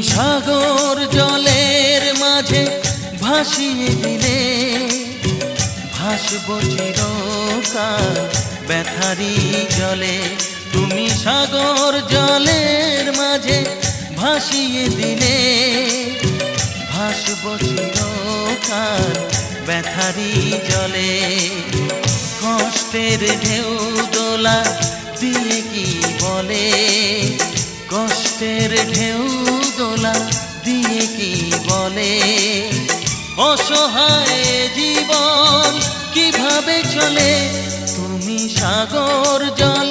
সাগর জলের মাঝে ভাসিয়ে দিলে ভাসব চিরকাল ব্যথারি জলে। তুমি সাগর জলের মাঝে ভাসিয়ে দিলে ভাসব চিরকাল ব্যথারি জলে। কষ্টের ঢেউ দোলা দিয়ে কি বলে, কষ্টের ঢেউ দোলা দিয়ে কি বলে, অসহায় জীবন কিভাবে চলে। তুমি সাগর জলে